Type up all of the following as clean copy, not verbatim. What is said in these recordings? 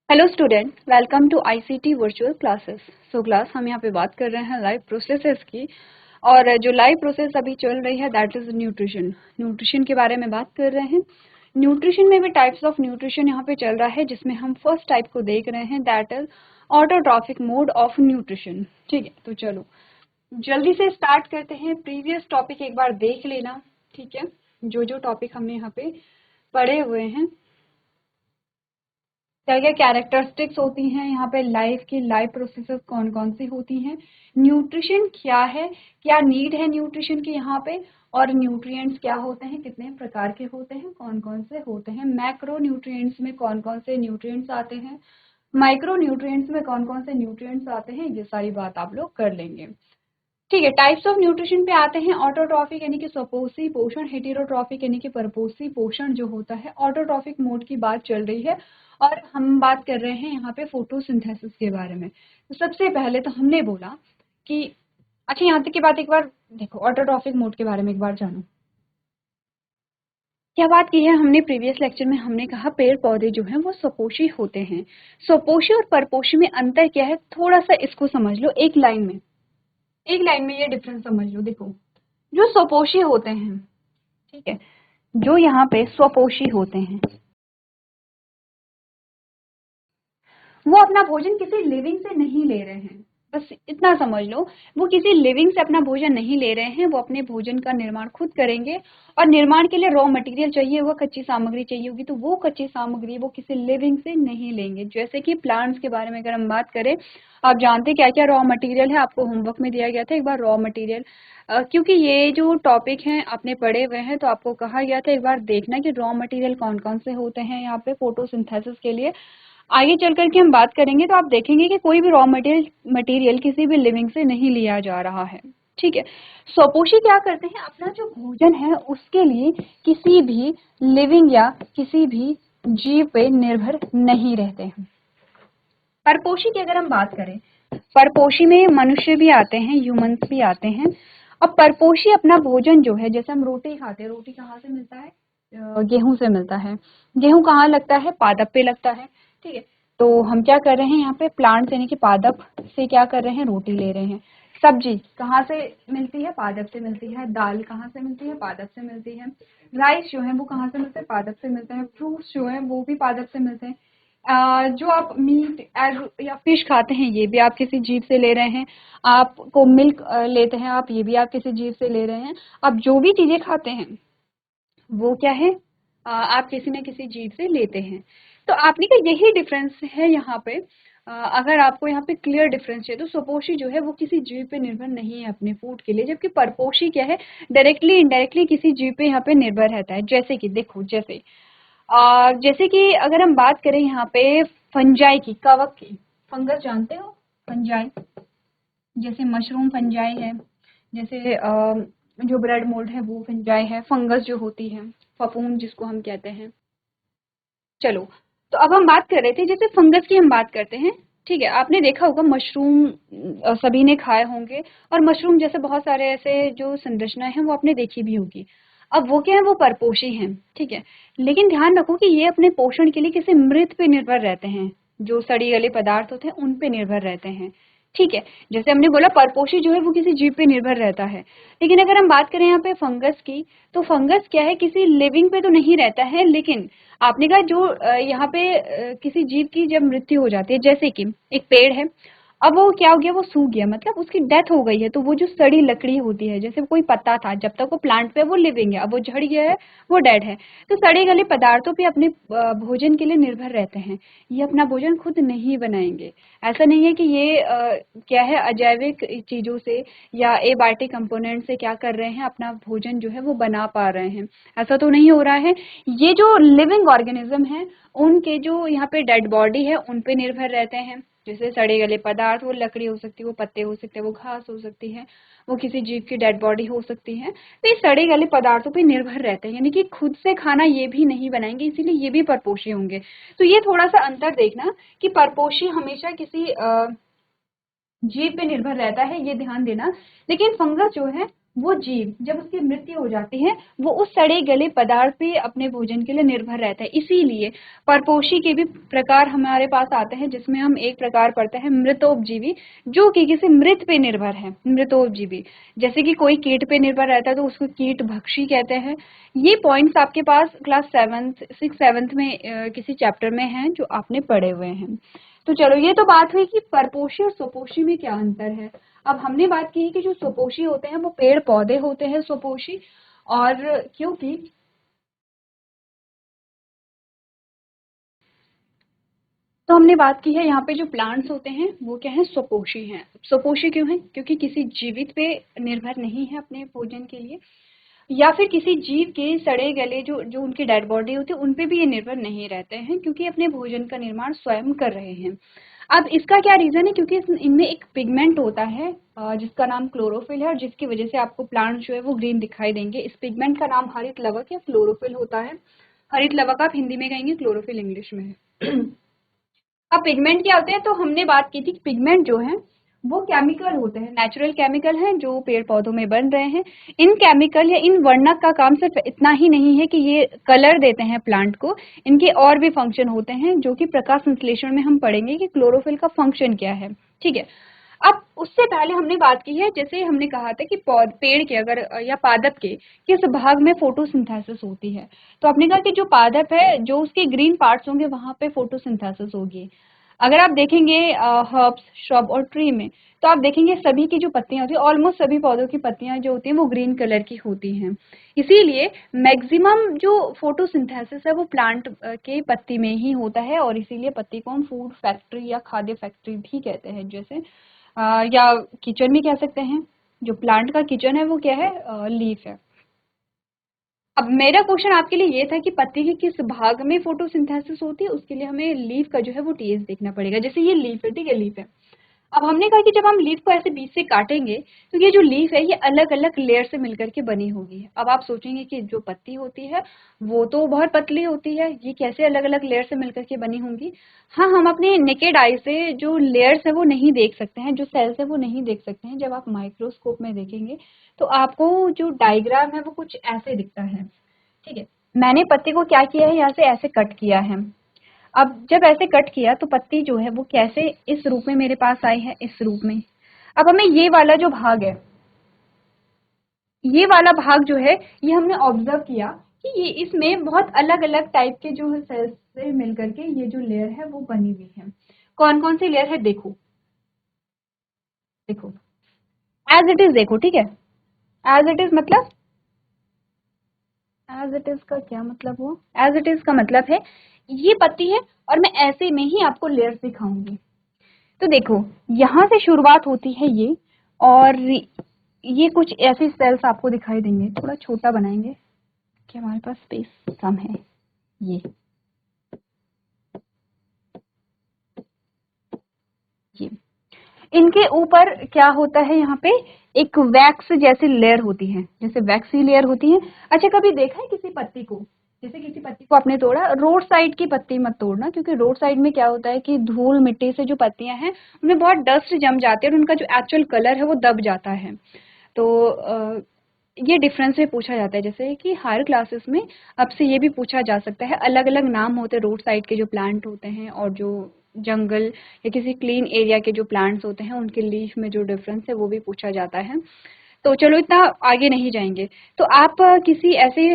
Hello student, welcome to ICT virtual classes. So class हम यहाँ पे बात कर रहे हैं लाइव प्रोसेसेस की। और जो लाइव प्रोसेस अभी चल रही है दैट इज न्यूट्रिशन। न्यूट्रिशन के बारे में बात कर रहे हैं। न्यूट्रिशन में भी टाइप्स ऑफ न्यूट्रिशन यहाँ पे चल रहा है, जिसमें हम फर्स्ट टाइप को देख रहे हैं that is autotrophic mode of nutrition. ठीक है, तो चलो जल्दी से स्टार्ट करते हैं। प्रीवियस टॉपिक एक बार देख लेना, ठीक है, जो जो टॉपिक हमने यहाँ पे पढ़े हुए हैं, क्या क्या कैरेक्टरिस्टिक्स होती हैं यहाँ पे, लाइफ की लाइफ प्रोसेसेस कौन कौन सी होती हैं, न्यूट्रिशन क्या है, क्या नीड है न्यूट्रिशन की यहाँ पे, और न्यूट्रिएंट्स क्या होते हैं, कितने प्रकार के होते हैं, कौन कौन से होते हैं, मैक्रो न्यूट्रिएंट्स में कौन कौन से न्यूट्रिएंट्स आते हैं, माइक्रो न्यूट्रिएंट्स में कौन कौन से न्यूट्रिएंट्स आते हैं, ये सारी बात आप लोग कर लेंगे। ठीक है, टाइप्स ऑफ न्यूट्रिशन पे आते हैं। ऑटोट्रॉफिक यानी कि स्वपोषी पोषण, हेटेरोट्रॉफिक यानी कि परपोषी पोषण जो होता है। ऑटोट्रॉफिक मोड की बात चल रही है और हम बात कर रहे हैं यहाँ पे फोटोसिंथेसिस के बारे में। तो सबसे पहले तो हमने बोला कि अच्छा, यहाँ तक की बात एक बार देखो, ऑटोट्रॉफिक मोड के बारे में एक बार जानो। क्या बात की है हमने प्रीवियस लेक्चर में, हमने कहा पेड़ पौधे जो हैं वो स्वपोषी होते हैं। स्वपोषी और परपोषी में अंतर क्या है, थोड़ा सा इसको समझ लो एक लाइन में। एक लाइन में ये डिफरेंस समझ लो। देखो, जो स्वपोषी होते हैं, ठीक है, जो यहाँ पे स्वपोषी होते हैं वो अपना भोजन किसी लिविंग से नहीं ले रहे हैं। बस इतना समझ लो, वो किसी लिविंग से अपना भोजन नहीं ले रहे हैं, वो अपने भोजन का निर्माण खुद करेंगे। और निर्माण के लिए रॉ मटेरियल चाहिए होगा, कच्ची सामग्री चाहिए होगी, तो वो कच्ची सामग्री वो किसी लिविंग से नहीं लेंगे। जैसे कि प्लांट्स के बारे में अगर हम बात करें, आप जानते क्या क्या रॉ मटेरियल है, आपको होमवर्क में दिया गया था एक बार रॉ मटेरियल। क्योंकि ये जो टॉपिक हैं आपने पढ़े हुए हैं, तो आपको कहा गया था एक बार देखना कि रॉ मटेरियल कौन कौन से होते हैं यहाँ पे फोटोसिंथेसिस के लिए। आगे चल करके हम बात करेंगे तो आप देखेंगे कि कोई भी रॉ मटेरियल किसी भी लिविंग से नहीं लिया जा रहा है। ठीक है, स्वपोषी क्या करते हैं, अपना जो भोजन है उसके लिए किसी भी लिविंग या किसी भी जीव पे निर्भर नहीं रहते हैं। परपोषी की अगर हम बात करें, परपोषी में मनुष्य भी आते हैं, ह्यूमंस भी आते हैं। अब परपोषी अपना भोजन जो है, जैसे हम रोटी खाते हैं, रोटी कहाँ से मिलता है, गेहूं से मिलता है। गेहूं कहाँ लगता है, पादप पे लगता है। ठीक है, तो हम क्या कर रहे हैं यहाँ पे, प्लांट यानी कि पादप से क्या कर रहे हैं, रोटी ले रहे हैं। सब्जी कहाँ से मिलती है, पादप से मिलती है। दाल कहाँ से मिलती है, पादप से मिलती है। राइस जो है वो कहाँ से मिलते हैं, पादप से मिलते हैं। फ्रूट्स जो है वो भी पादप से मिलते हैं। जो आप मीट एग या फिश खाते हैं, ये भी आप किसी जीव से ले रहे हैं। आपको मिल्क लेते हैं आप, ये भी आप किसी जीव से ले रहे हैं। आप जो भी चीजें खाते हैं वो क्या है, आप किसी न किसी जीव से लेते हैं। तो आपने का यही डिफरेंस है यहाँ पे। अगर आपको यहाँ पे क्लियर डिफरेंस है, तो स्वपोषी जो है वो किसी जीव पे निर्भर नहीं है अपने फूड के लिए, जबकि परपोषी क्या है, डायरेक्टली इनडायरेक्टली किसी जीव पे यहाँ पे निर्भर रहता है। जैसे कि देखो, जैसे कि अगर हम बात करें यहाँ पे फंजाई की, कवक की, फंगस जानते हो, फंजाई, जैसे मशरूम फंजाई है, जैसे जो ब्रेड मोल्ड है वो फंजाई है, फंगस जो होती है, फफूंद जिसको हम कहते हैं। चलो, तो अब हम बात कर रहे थे, जैसे फंगस की हम बात करते हैं। ठीक है, आपने देखा होगा मशरूम, सभी ने खाए होंगे, और मशरूम जैसे बहुत सारे ऐसे जो संरचनाएं हैं वो आपने देखी भी होगी। अब वो क्या है, वो परपोषी हैं। ठीक है, लेकिन ध्यान रखो कि ये अपने पोषण के लिए किसी मृत पे निर्भर रहते हैं, जो सड़ी गले पदार्थ होते हैं उन पे निर्भर रहते हैं। ठीक है, जैसे हमने बोला परपोषी जो है वो किसी जीव पे निर्भर रहता है। लेकिन अगर हम बात करें यहाँ पे फंगस की, तो फंगस क्या है, किसी लिविंग पे तो नहीं रहता है, लेकिन आपने कहा जो यहाँ पे किसी जीव की जब मृत्यु हो जाती है, जैसे कि एक पेड़ है, अब वो क्या हो गया, वो सूख गया, मतलब उसकी डेथ हो गई है, तो वो जो सड़ी लकड़ी होती है, जैसे कोई पत्ता था, जब तक वो प्लांट पे वो लिविंग है, अब वो झड़ गया है, वो डेड है। तो सड़े गले पदार्थों पे अपने भोजन के लिए निर्भर रहते हैं। ये अपना भोजन खुद नहीं बनाएंगे। ऐसा नहीं है कि ये क्या है, अजैविक चीजों से या एबायोटिक कंपोनेंट से क्या कर रहे हैं, अपना भोजन जो है वो बना पा रहे हैं, ऐसा तो नहीं हो रहा है। ये जो लिविंग ऑर्गेनिज्म है, उनके जो यहाँ पे डेड बॉडी है उन पे निर्भर रहते हैं। जैसे सड़े गले पदार्थ, वो लकड़ी हो सकती है, वो पत्ते हो सकते हैं, वो घास हो सकती है, वो किसी जीव की डेड बॉडी हो सकती है। तो ये सड़े गले पदार्थों पे निर्भर रहते हैं, यानी कि खुद से खाना ये भी नहीं बनाएंगे, इसीलिए ये भी परपोषी होंगे। तो ये थोड़ा सा अंतर देखना कि परपोषी हमेशा किसी जीव पे निर्भर रहता है, ये ध्यान देना। लेकिन फंगस जो है वो जीव जब उसकी मृत्यु हो जाती है वो उस सड़े गले पदार्थ पे अपने भोजन के लिए निर्भर रहता है। इसीलिए परपोषी के भी प्रकार हमारे पास आते हैं, जिसमें हम एक प्रकार पढ़ते हैं मृतोपजीवी, जो कि किसी मृत पे निर्भर है, मृतोपजीवी। जैसे कि कोई कीट पे निर्भर रहता है तो उसको कीट भक्षी कहते हैं। ये पॉइंट्स आपके पास क्लास 6th 7th में किसी चैप्टर में है जो आपने पढ़े हुए हैं। तो चलो, ये तो बात हुई कि परपोषी और स्वपोषी में क्या अंतर है। अब हमने बात की है कि जो स्वपोषी होते हैं वो पेड़ पौधे होते हैं स्वपोषी, और क्योंकि तो हमने बात की है यहाँ पे जो प्लांट्स होते हैं वो क्या है, स्वपोषी हैं। स्वपोषी क्यों है, क्योंकि किसी जीवित पे निर्भर नहीं है अपने भोजन के लिए, या फिर किसी जीव के सड़े गले जो जो उनकी डेड बॉडी होती है उन पे भी ये निर्भर नहीं रहते हैं, क्योंकि अपने भोजन का निर्माण स्वयं कर रहे हैं। अब इसका क्या रीजन है, क्योंकि इनमें एक पिगमेंट होता है जिसका नाम क्लोरोफिल है, और जिसकी वजह से आपको प्लांट जो है वो ग्रीन दिखाई देंगे। इस पिगमेंट का नाम हरित लवक या क्लोरोफिल होता है। हरित लवक आप हिंदी में कहेंगे, क्लोरोफिल इंग्लिश में है। अब पिगमेंट क्या होते हैं, तो हमने बात की थी कि पिगमेंट जो है वो केमिकल होते हैं, नेचुरल केमिकल हैं जो पेड़ पौधों में बन रहे हैं। इन केमिकल या इन वर्णक का काम सिर्फ इतना ही नहीं है कि ये कलर देते हैं प्लांट को, इनके और भी फंक्शन होते हैं जो कि प्रकाश संश्लेषण में हम पढ़ेंगे कि क्लोरोफिल का फंक्शन क्या है। ठीक है। अब उससे पहले हमने बात की है, जैसे हमने कहा था कि पेड़ के अगर या पादप के किस भाग में फोटोसिंथेसिस होती है, तो आपने कहा कि जो पादप है जो उसके ग्रीन पार्ट्स होंगे वहां पे फोटोसिंथेसिस होगी। अगर आप देखेंगे हर्ब्स, श्रब और ट्री में, तो आप देखेंगे सभी की जो पत्तियां होती है, ऑलमोस्ट सभी पौधों की पत्तियां जो होती हैं वो ग्रीन कलर की होती हैं। इसीलिए मैक्सिमम जो फोटोसिंथेसिस है वो प्लांट के पत्ती में ही होता है, और इसीलिए पत्ती को हम फूड फैक्ट्री या खाद्य फैक्ट्री भी कहते हैं। जैसे या किचन भी कह सकते हैं। जो प्लांट का किचन है वो क्या है, लीफ है। अब मेरा क्वेश्चन आपके लिए ये था कि पत्ती के किस भाग में फोटोसिंथेसिस होती है, उसके लिए हमें लीफ का जो है वो टीएस देखना पड़ेगा। जैसे ये लीफ है, ठीक है, लीफ है। अब हमने कहा कि जब हम लीफ को ऐसे बीच से काटेंगे तो ये जो लीफ है ये अलग अलग लेयर से मिलकर के बनी होगी। अब आप सोचेंगे कि जो पत्ती होती है वो तो बहुत पतली होती है, ये कैसे अलग अलग लेयर से मिलकर के बनी होंगी। हाँ, हम अपने नेकेड आई से जो लेयर्स है वो नहीं देख सकते हैं, जो सेल्स है वो नहीं देख सकते हैं। जब आप माइक्रोस्कोप में देखेंगे तो आपको जो डायग्राम है वो कुछ ऐसे दिखता है। ठीक है। मैंने पत्ती को क्या किया है, यहाँ से ऐसे कट किया है। अब जब ऐसे कट किया तो पत्ती जो है वो कैसे इस रूप में मेरे पास आई है, इस रूप में। अब हमें ये वाला जो भाग है, ये वाला भाग जो है ये हमने ऑब्जर्व किया कि ये इसमें बहुत अलग अलग टाइप के जो है सेल्स से मिलकर के ये जो लेयर है वो बनी हुई है। कौन कौन सी लेयर है, देखो देखो, एज इट इज देखो, ठीक है। एज इट इज मतलब, एज इट इज का क्या मतलब हुआ, एज इट इज का मतलब है ये पत्ती है और मैं ऐसे में ही आपको लेयर्स दिखाऊंगी। तो देखो, यहाँ से शुरुआत होती है ये, और ये कुछ ऐसे सेल्स आपको दिखाई देंगे। थोड़ा छोटा बनाएंगे कि हमारे पास स्पेस कम है। ये इनके ऊपर क्या होता है, यहाँ पे एक वैक्स जैसी लेयर होती है, जैसे वैक्सी लेयर होती है। अच्छा, कभी देखा है किसी पत्ती को, जैसे किसी पत्ती को आपने तोड़ा, रोड साइड की पत्ती मत तोड़ना, क्योंकि रोड साइड में क्या होता है कि धूल मिट्टी से जो पत्तियां हैं उनमें बहुत डस्ट जम जाती है और उनका जो एक्चुअल कलर है वो दब जाता है। तो ये डिफरेंस में पूछा जाता है, जैसे कि हायर क्लासेस में अब से ये भी पूछा जा सकता है। अलग अलग नाम होते हैं रोड साइड के जो प्लांट होते हैं, और जो जंगल या किसी क्लीन एरिया के जो प्लांट्स होते हैं उनके लीफ में जो डिफरेंस है वो भी पूछा जाता है। तो चलो, इतना आगे नहीं जाएंगे। तो आप किसी ऐसे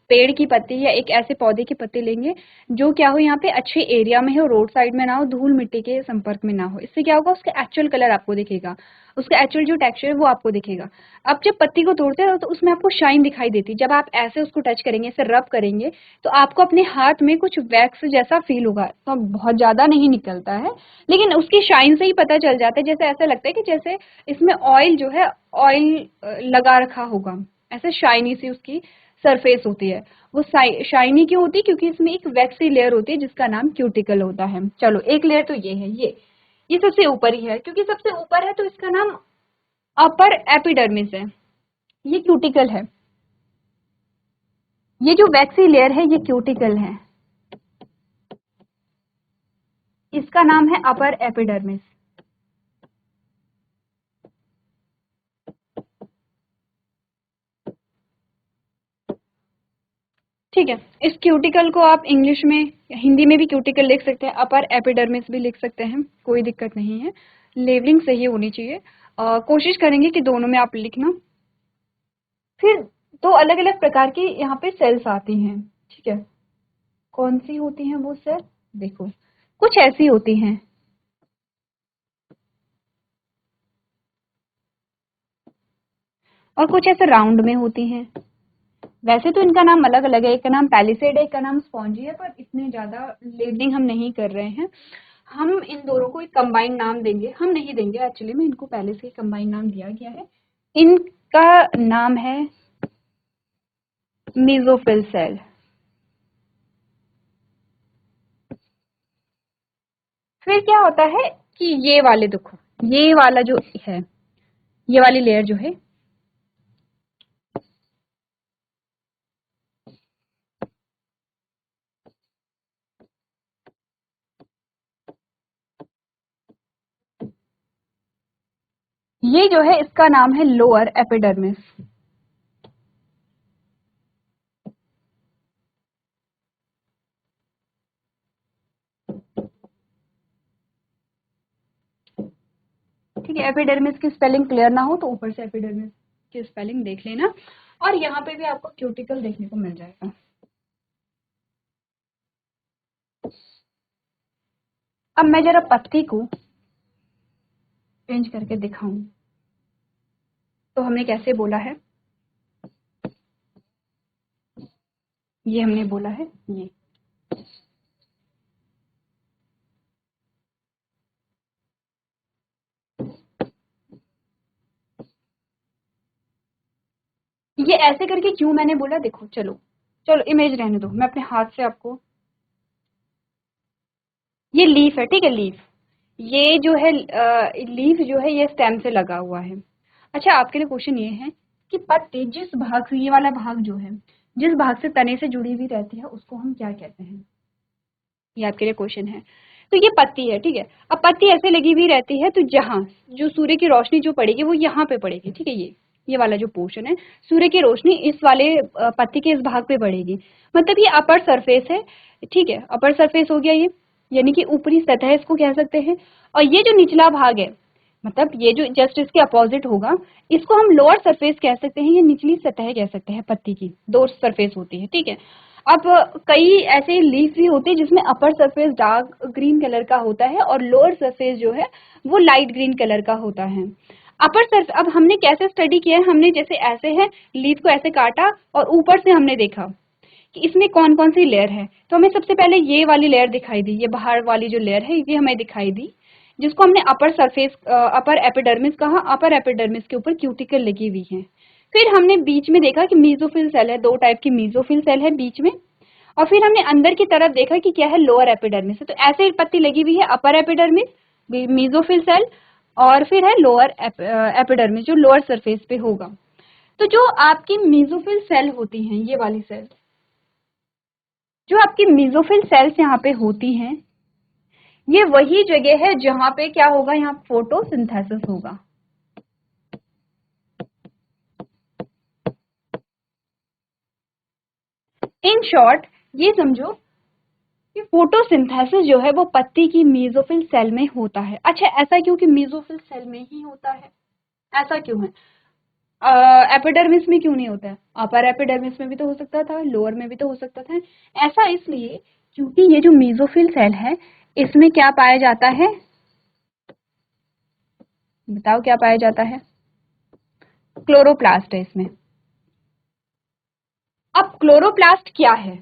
पेड़ की पत्ती या एक ऐसे पौधे की पत्ती लेंगे जो क्या हो, यहाँ पे अच्छे एरिया में हो, रोड साइड में ना हो, धूल मिट्टी के संपर्क में ना हो। इससे क्या होगा, उसका एक्चुअल कलर आपको दिखेगा, उसका एक्चुअल जो टेक्सचर है वो आपको दिखेगा। अब जब पत्ती को तोड़ते हो तो उसमें आपको शाइन दिखाई देती है। जब आप ऐसे उसको टच करेंगे, ऐसे रब करेंगे, तो आपको अपने हाथ में कुछ वैक्स जैसा फील होगा। तो बहुत ज्यादा नहीं निकलता है, लेकिन उसकी शाइन से ही पता चल जाता है। जैसे ऐसा लगता है कि जैसे इसमें ऑयल जो है, ऑयल लगा रखा होगा, ऐसे शाइनी सी उसकी सरफेस होती है। वो शाइनी क्यों होती है, क्योंकि इसमें एक वैक्सी लेयर होती है जिसका नाम क्यूटिकल होता है। चलो, एक लेयर तो ये है, ये सबसे ऊपर ही है, क्योंकि सबसे ऊपर है तो इसका नाम अपर एपिडर्मिस है। ये क्यूटिकल है, ये जो वैक्सी लेयर है ये क्यूटिकल है, इसका नाम है अपर एपिडर्मिस। ठीक है। इस क्यूटिकल को आप इंग्लिश में, हिंदी में भी क्यूटिकल लिख सकते हैं, अपर एपिडर्मिस भी लिख सकते हैं, कोई दिक्कत नहीं है, लेबलिंग सही होनी चाहिए। कोशिश करेंगे कि दोनों में आप लिखना। फिर दो अलग अलग प्रकार की यहाँ पे सेल्स आती हैं, ठीक है। कौन सी होती हैं वो सेल, देखो कुछ ऐसी होती हैं, और कुछ ऐसे राउंड में होती हैं। वैसे तो इनका नाम अलग अलग है, एक का नाम पैलिसेड है, एक का नाम स्पॉन्जी है, पर इतने ज्यादा लेबलिंग हम नहीं कर रहे हैं। हम इन दोनों को एक कंबाइंड नाम देंगे, हम नहीं देंगे एक्चुअली में, इनको पहले से कंबाइंड नाम दिया गया है। इनका नाम है मेसोफिल सेल। फिर क्या होता है कि ये वाले देखो, ये वाला जो है, ये वाली लेयर जो है, ये जो है इसका नाम है लोअर एपिडर्मिस। ठीक है, एपिडर्मिस की स्पेलिंग क्लियर ना हो तो ऊपर से एपिडर्मिस की स्पेलिंग देख लेना, और यहाँ पे भी आपको क्यूटिकल देखने को मिल जाएगा। अब मैं जरा पत्ती को चेंज करके दिखाऊं, तो हमने कैसे बोला है, ये हमने बोला है ये ऐसे करके क्यों मैंने बोला, देखो चलो चलो इमेज रहने दो, मैं अपने हाथ से आपको, ये लीफ है, ठीक है, लीफ, ये जो है लीफ जो है ये स्टेम से लगा हुआ है। अच्छा, आपके लिए क्वेश्चन ये है कि पत्ती जिस भाग से, ये वाला भाग जो है, जिस भाग से तने से जुड़ी हुई रहती है उसको हम क्या कहते हैं, ये आपके लिए क्वेश्चन है। तो ये पत्ती है, ठीक है। अब पत्ती ऐसे लगी हुई रहती है, तो जहां जो सूर्य की रोशनी जो पड़ेगी वो यहाँ पे पड़ेगी, ठीक है, ये वाला जो पोर्शन है, सूर्य की रोशनी इस वाले पत्ती के इस भाग पे पड़ेगी, मतलब ये अपर सरफेस है, ठीक है, अपर सरफेस हो गया ये, यानी कि ऊपरी सतह इसको कह सकते हैं। और ये जो निचला भाग है, मतलब ये जो जस्ट इसके अपोजिट होगा, इसको हम लोअर सरफेस कह सकते हैं, ये निचली सतह कह सकते हैं, पत्ती की दो सरफेस होती है, ठीक है। अब कई ऐसे लीफ भी होते हैं जिसमें upper surface dark green colour का होता है और लोअर सरफेस जो है वो लाइट ग्रीन कलर का होता है। अपर सरफेस, अब हमने कैसे स्टडी किया है, हमने जैसे ऐसे है, लीफ को ऐसे काटा और ऊपर से हमने देखा कि इसमें कौन कौन सी लेयर है, तो हमें सबसे पहले ये वाली लेयर दिखाई दी, ये बाहर वाली जो लेयर है ये हमें दिखाई दी, जिसको हमने अपर सरफेस, अपर एपिडर्मिस कहा। अपर एपिडर्मिस के ऊपर क्यूटिकल लगी हुई है। फिर हमने बीच में देखा कि मीजोफिल सेल है, दो टाइप की मीजोफिल सेल है बीच में, और फिर हमने अंदर की तरफ देखा कि क्या है, लोअर एपिडर्मिस है। तो ऐसे पत्ती लगी हुई है, अपर एपिडर्मिस, मीजोफिल सेल, और फिर है लोअर एपिडर्मिस जो लोअर सरफेस पे होगा। तो जो आपकी मीजोफिल सेल होती हैं, ये वाली सेल, जो आपकी मीजोफिल सेल्स यहाँ पे होती हैं, ये वही जगह है जहां पे क्या होगा, यहाँ फोटोसिंथेसिस होगा। इन शॉर्ट ये समझो कि फोटोसिंथेसिस जो है वो पत्ती की मेसोफिल सेल में होता है। अच्छा, ऐसा क्यों कि मेसोफिल सेल में ही होता है, ऐसा क्यों है, एपिडर्मिस में क्यों नहीं होता है, अपर एपिडर्मिस में भी तो हो सकता था, लोअर में भी तो हो सकता था। ऐसा इसलिए क्योंकि ये जो मेसोफिल सेल है इसमें क्या पाया जाता है, बताओ क्या पाया जाता है, क्लोरोप्लास्ट है इसमें। अब क्लोरोप्लास्ट क्या है,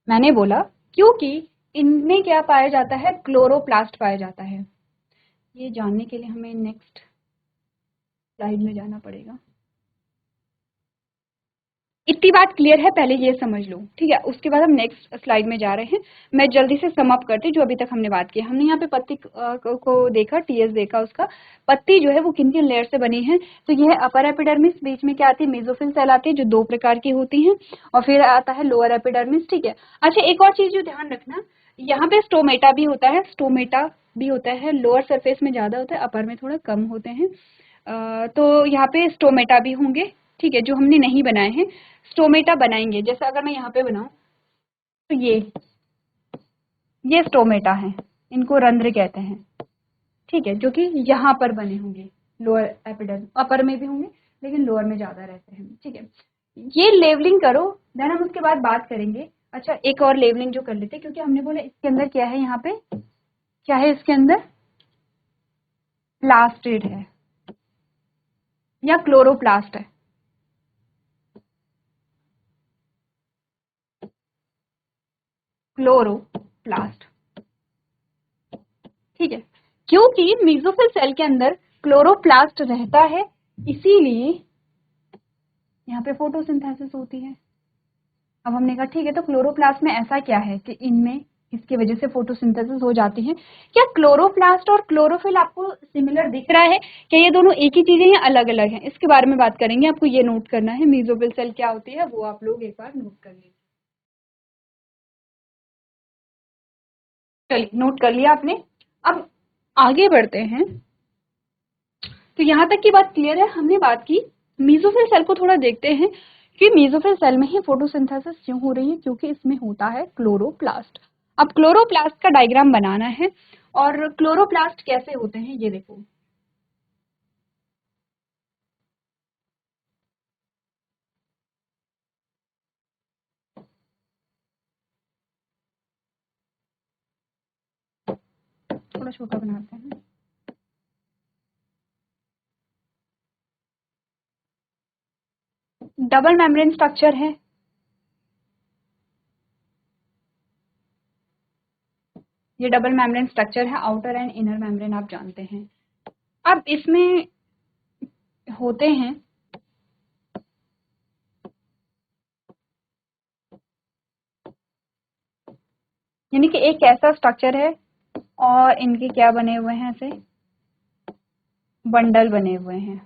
मैंने बोला क्योंकि इनमें क्या पाया जाता है, क्लोरोप्लास्ट पाया जाता है। ये जानने के लिए हमें नेक्स्ट स्लाइड में जाना पड़ेगा। इतनी बात क्लियर है, पहले ये समझ लो, ठीक है, उसके बाद हम नेक्स्ट स्लाइड में जा रहे हैं। मैं जल्दी से सम अप करती जो अभी तक हमने बात की। हमने यहाँ पे पत्ती को देखा, टीएस देखा उसका, पत्ती जो है वो किन किन लेयर से बनी है, तो ये है अपर एपिडर्मिस, बीच में क्या आती है, मेसोफिल सेल आती है जो दो प्रकार की होती है, और फिर आता है लोअर एपिडर्मिस, ठीक है। अच्छा, एक और चीज जो ध्यान रखना, यहाँ पे स्टोमेटा भी होता है, स्टोमेटा भी होता है, लोअर सरफेस में ज्यादा होता है, अपर में थोड़ा कम होते हैं, तो यहाँ पे स्टोमेटा भी होंगे, ठीक है, जो हमने नहीं बनाए हैं स्टोमेटा बनाएंगे। जैसे अगर मैं यहाँ पे बनाऊं तो ये स्टोमेटा है, इनको रंध्र कहते हैं, ठीक है, जो कि यहाँ पर बने होंगे, लोअर एपिडर्मिस, अपर में भी होंगे लेकिन लोअर में ज्यादा रहते हैं, ठीक है। ये लेवलिंग करो, देन हम उसके बाद बात करेंगे। अच्छा, एक और लेवलिंग जो कर लेते हैं, क्योंकि हमने बोला इसके अंदर क्या है, यहाँ पे क्या है, इसके अंदर प्लास्टिड है या क्लोरोप्लास्ट है, क्लोरोप्लास्ट, ठीक है। क्योंकि मेसोफिल सेल के अंदर क्लोरोप्लास्ट रहता है, इसीलिए यहाँ पे फोटोसिंथेसिस होती है। अब हमने कहा ठीक है, तो क्लोरोप्लास्ट में ऐसा क्या है कि इनमें इसकी वजह से फोटोसिंथेसिस हो जाती है। क्या क्लोरोप्लास्ट और क्लोरोफिल आपको सिमिलर दिख रहा है? क्या ये दोनों एक ही चीजें या अलग अलग हैं? इसके बारे में बात करेंगे, आपको ये नोट करना है। मेसोफिल सेल क्या होती है वो आप लोग एक बार नोट कर लीजिए। चलिए, नोट कर लिया आपने। अब आगे बढ़ते हैं। तो यहाँ तक की बात क्लियर है। हमने बात की मेसोफिल सेल को, थोड़ा देखते हैं कि मेसोफिल सेल में ही फोटोसिंथेसिस क्यों हो रही है, क्योंकि इसमें होता है क्लोरोप्लास्ट। अब क्लोरोप्लास्ट का डायग्राम बनाना है, और क्लोरोप्लास्ट कैसे होते हैं ये देखो। थोड़ा छोटा बनाते हैं। डबल मेम्ब्रेन स्ट्रक्चर है, ये डबल मेम्ब्रेन स्ट्रक्चर है, आउटर एंड इनर मेम्ब्रेन आप जानते हैं। अब इसमें होते हैं यानी कि एक ऐसा स्ट्रक्चर है और इनके क्या बने हुए हैं, ऐसे बंडल बने हुए हैं,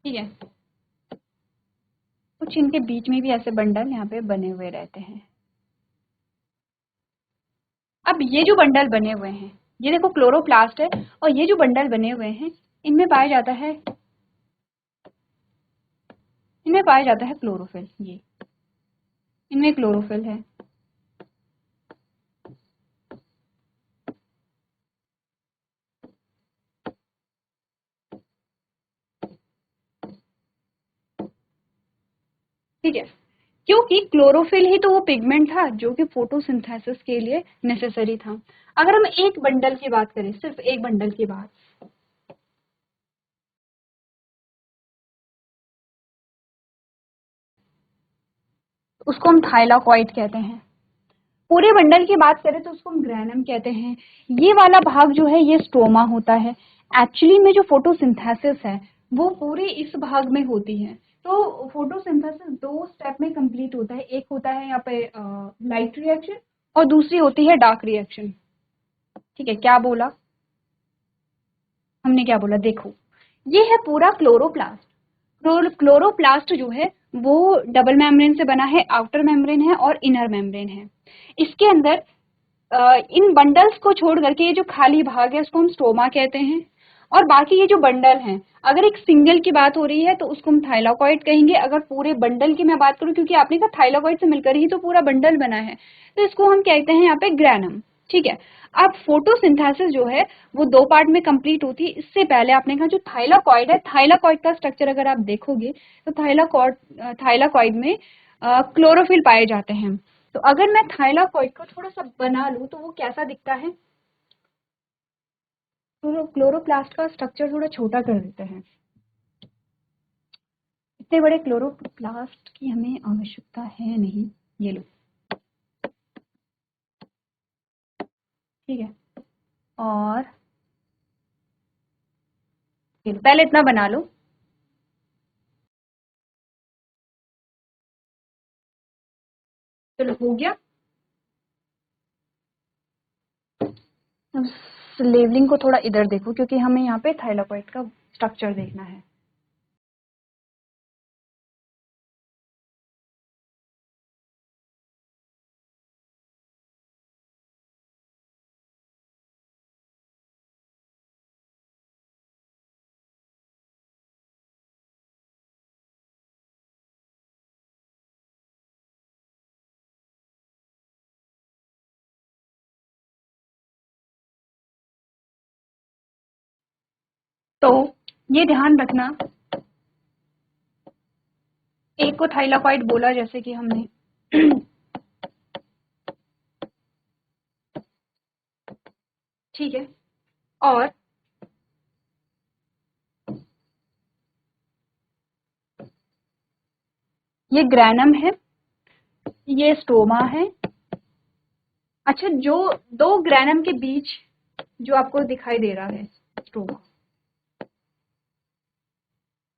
ठीक है। कुछ इनके बीच में भी ऐसे बंडल यहाँ पे बने हुए रहते हैं। अब ये जो बंडल बने हुए हैं, ये देखो क्लोरोप्लास्ट है, और ये जो बंडल बने हुए हैं इनमें पाया जाता है क्लोरोफिल। ये इनमें क्लोरोफिल है, ठीक है। क्योंकि क्लोरोफिल ही तो वो पिगमेंट था जो कि फोटोसिंथेसिस के लिए नेसेसरी था। अगर हम एक बंडल की बात करें, सिर्फ एक बंडल की बात, उसको हम थाइलाकॉइड कहते हैं। पूरे बंडल की बात करें तो उसको हम ग्रैनम कहते हैं। ये वाला भाग जो है ये स्ट्रोमा होता है। एक्चुअली में जो फोटोसिंथेसिस है वो पूरे इस भाग में होती है। तो फोटोसिंथेसिस दो स्टेप में कंप्लीट होता है। एक होता है यहाँ पे लाइट रिएक्शन, और दूसरी होती है डार्क रिएक्शन, ठीक है। क्या बोला हमने, क्या बोला, देखो ये है पूरा क्लोरोप्लास्ट। क्लोरोप्लास्ट जो है वो डबल मेम्ब्रेन से बना है, आउटर मेम्ब्रेन है और इनर मेम्ब्रेन है। इसके अंदर इन बंडल्स को छोड़ करके ये जो खाली भाग है उसको हम स्टोमा कहते हैं, और बाकी ये जो बंडल हैं, अगर एक सिंगल की बात हो रही है तो उसको हम थाइलाकॉइड कहेंगे। अगर पूरे बंडल की मैं बात करूं, क्योंकि आपने कहा थाइलाकॉइड से मिलकर ही तो पूरा बंडल बना है, तो इसको हम कहते हैं यहाँ पे ग्रैनम, ठीक है। अब फोटोसिंथेसिस जो है वो दो पार्ट में कंप्लीट होती है। इससे पहले आपने कहा जो थाइलाकॉइड है, थाइलाकॉइड का स्ट्रक्चर अगर आप देखोगे तो थाइलाकॉइड में क्लोरोफिल पाए जाते हैं। तो अगर मैं थाइलाकॉइड को थोड़ा सा बना लूं तो वो कैसा दिखता है, तो क्लोरोप्लास्ट का स्ट्रक्चर थोड़ा छोटा कर देते हैं। इतने बड़े क्लोरोप्लास्ट की हमें आवश्यकता है नहीं। ये लो, ठीक है। और ये लो, पहले इतना बना लो। चलो, हो गया। लेवलिंग को थोड़ा इधर देखो, क्योंकि हमें यहाँ पे थाइलाकॉइड का स्ट्रक्चर देखना है। तो ये ध्यान रखना, एक को थाइलाकॉइड बोला जैसे कि हमने ठीक है, और ये ग्रैनम है, ये स्टोमा है। अच्छा, जो दो ग्रैनम के बीच जो आपको दिखाई दे रहा है स्टोमा,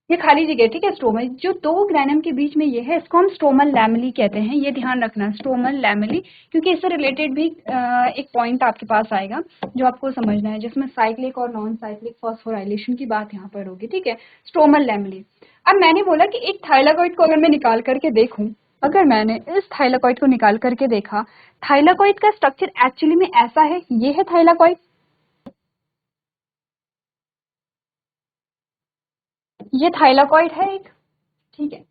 ये खाली जगह, ठीक है। स्टोमा, जो दो ग्रैनम के बीच में ये है, इसको हम स्टोमल लैमेली कहते हैं। ये ध्यान रखना, स्टोमल लैमेली, क्योंकि इससे रिलेटेड भी एक पॉइंट आपके पास आएगा जो आपको समझना है, जिसमें साइक्लिक और नॉन साइक्लिक फॉस्फोराइलेशन की बात यहाँ पर होगी, ठीक है। Stromal lamellae. अब मैंने बोला कि एक थाइलाकॉइड को अगर मैं निकाल करके देखूं, अगर मैंने इस थाइलाकॉइड को निकाल करके देखा, थाइलाकॉइड का स्ट्रक्चर एक्चुअली में ऐसा है, ये है थाइलाकॉइड, ये थाइलाकॉइड है एक, ठीक है।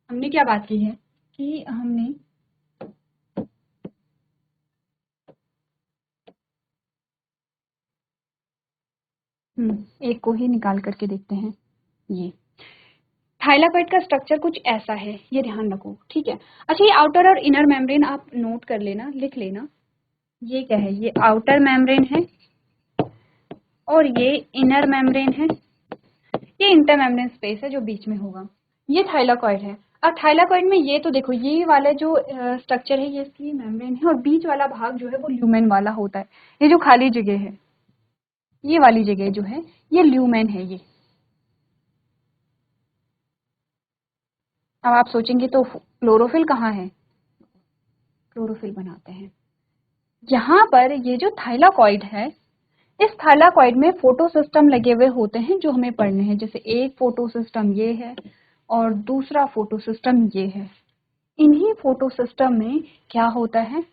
हमने क्या बात की है कि हमने एक को ही निकाल करके देखते हैं। ये थाइलाकॉइड का स्ट्रक्चर कुछ ऐसा है, ये ध्यान रखो, ठीक है। अच्छा, ये आउटर और इनर मेम्ब्रेन आप नोट कर लेना, लिख लेना। ये क्या है, ये आउटर मेम्ब्रेन है और ये इनर मेम्ब्रेन है, ये इंटर मेम्ब्रेन स्पेस है जो बीच में होगा। ये थाइलाकॉइड है। अब थाइलाकॉइड में ये तो देखो, ये वाला जो स्ट्रक्चर है ये इसकी मेम्ब्रेन है, और बीच वाला भाग जो है वो ल्यूमेन वाला होता है। ये जो खाली जगह है, ये वाली जगह जो है ये ल्यूमेन है। ये अब आप सोचेंगे तो क्लोरोफिल कहाँ है, क्लोरोफिल बनाते हैं यहाँ पर। ये जो थाइलाकॉइड है, इस थाइलाकॉइड में फोटो सिस्टम लगे हुए होते हैं जो हमें पढ़ने हैं। जैसे एक फोटो सिस्टम ये है और दूसरा फोटो सिस्टम ये है। इन्हीं फोटो सिस्टम में क्या होता है,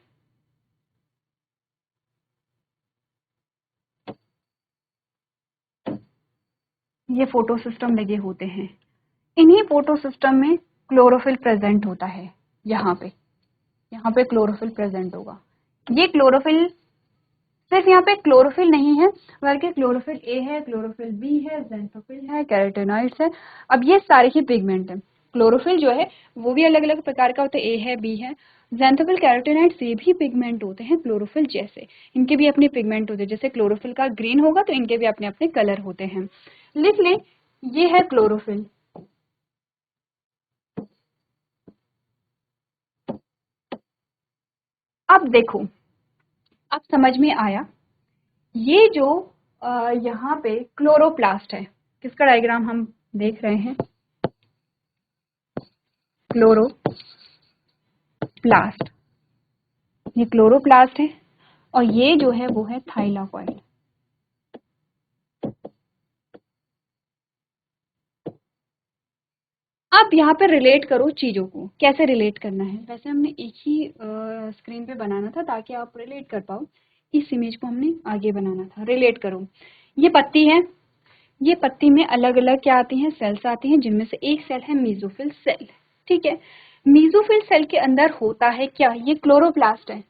ये फोटो सिस्टम लगे होते हैं। इन्हीं फोटो सिस्टम में क्लोरोफिल प्रेजेंट होता है। यहाँ पे क्लोरोफिल प्रेजेंट होगा। ये क्लोरोफिल, सिर्फ यहाँ पे क्लोरोफिल नहीं है बल्कि क्लोरोफिल ए है, क्लोरोफिल बी है, ज़ैंथोफिल है, कैरोटेनॉइड्स है। अब ये सारे ही पिगमेंट हैं। क्लोरोफिल जो है वो भी अलग अलग प्रकार का होता है, ए है, बी है। ज़ैंथोफिल, कैरोटेनॉइड्स ये भी पिगमेंट होते हैं क्लोरोफिल जैसे, इनके भी अपने पिगमेंट होते हैं। जैसे क्लोरोफिल का ग्रीन होगा तो इनके भी अपने अपने कलर होते हैं। लिख लें, ये है क्लोरोफिल। अब देखो, अब समझ में आया। ये जो यहाँ पे क्लोरोप्लास्ट है, किसका डायग्राम हम देख रहे हैं, क्लोरोप्लास्ट। ये क्लोरोप्लास्ट है और ये जो है वो है थाइलाकॉइड। अब यहाँ पे रिलेट करो चीजों को, कैसे रिलेट करना है। वैसे हमने एक ही स्क्रीन पे बनाना था ताकि आप रिलेट कर पाओ। इस इमेज को हमने आगे बनाना था। रिलेट करो, ये पत्ती है, ये पत्ती में अलग अलग क्या आती हैं, सेल्स आती हैं, जिनमें से एक सेल है मेसोफिल सेल, ठीक है। मेसोफिल सेल के अंदर होता है क्या, ये क्लोरोप्लास्ट है,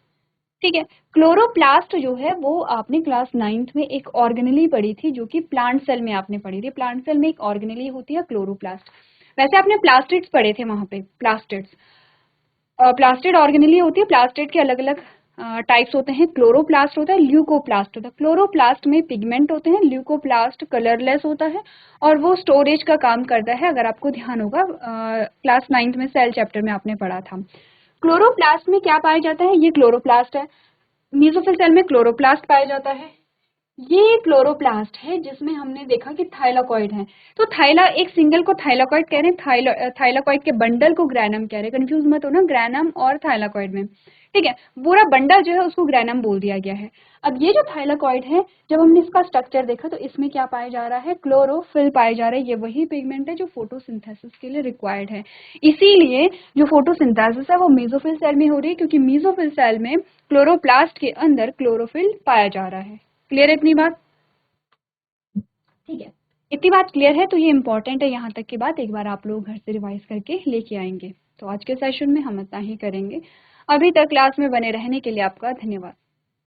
ठीक है। क्लोरोप्लास्ट जो है वो आपने क्लास 9th में एक ऑर्गेनेली पढ़ी थी, जो कि प्लांट सेल में आपने पढ़ी थी। प्लांट सेल में एक ऑर्गेनेली होती है क्लोरोप्लास्ट। वैसे आपने प्लास्टिड्स पढ़े थे वहां पे, प्लास्टिड्स, प्लास्टिड ऑर्गेनेली होती है। प्लास्टिड के अलग अलग टाइप्स होते हैं। क्लोरोप्लास्ट होता है, ल्यूकोप्लास्ट होता है। क्लोरोप्लास्ट में पिगमेंट होते हैं, ल्यूकोप्लास्ट कलरलेस होता है और वो स्टोरेज का काम करता है। अगर आपको ध्यान होगा क्लास 9th में सेल चैप्टर में आपने पढ़ा था। क्लोरोप्लास्ट में क्या पाया जाता है, ये क्लोरोप्लास्ट है। मेसोफिल सेल में क्लोरोप्लास्ट पाया जाता है। ये क्लोरोप्लास्ट है जिसमें हमने देखा कि थाइलाकॉइड है। तो थाइला, एक सिंगल को थाइलाकॉइड कह रहे हैं, थाइलाकॉइड के बंडल को ग्रैनम कह रहे हैं। कंफ्यूज मत हो ना ग्रैनम और थाइलाकॉइड में, ठीक है। पूरा बंडल जो है उसको ग्रैनम बोल दिया गया है। अब ये जो थाइलाकॉइड है, जब हमने इसका स्ट्रक्चर देखा तो इसमें क्या पाया जा रहा है, क्लोरोफिल पाया जा रहा है। ये वही पिगमेंट है जो फोटोसिंथेसिस के लिए रिक्वायर्ड है। इसीलिए जो फोटोसिंथेसिस है वो मेसोफिल सेल में हो रही है, क्योंकि मेसोफिल सेल में क्लोरोप्लास्ट के अंदर क्लोरोफिल पाया जा रहा है। क्लियर है इतनी बात, ठीक है। इतनी बात क्लियर है तो ये इंपॉर्टेंट है। यहाँ तक की बात एक बार आप लोग घर से रिवाइज करके लेके आएंगे। तो आज के सेशन में हम इतना ही करेंगे। अभी तक क्लास में बने रहने के लिए आपका धन्यवाद।